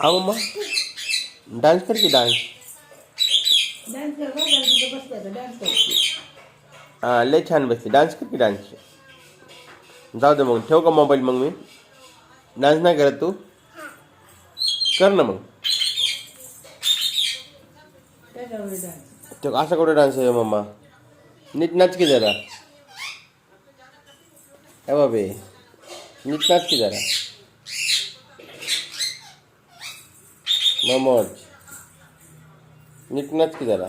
हा mamma dance कर की डान्स. डान्स कर बघ जरा तिथं बसते आता डान्स कर. हां लय छान बसते. डान्स कर की डान्स. जाऊ दे मग ठेव का मोबाईल मग मी. डान्स नाही करत तू. कर ना मग. त्याच्यावर डान्स. तो असा कुठे डान्स आहे मम्मा. नीट नाच की जरा. ए बाबे नीट नाच की जरा. मोमोज नीट नाच की जरा.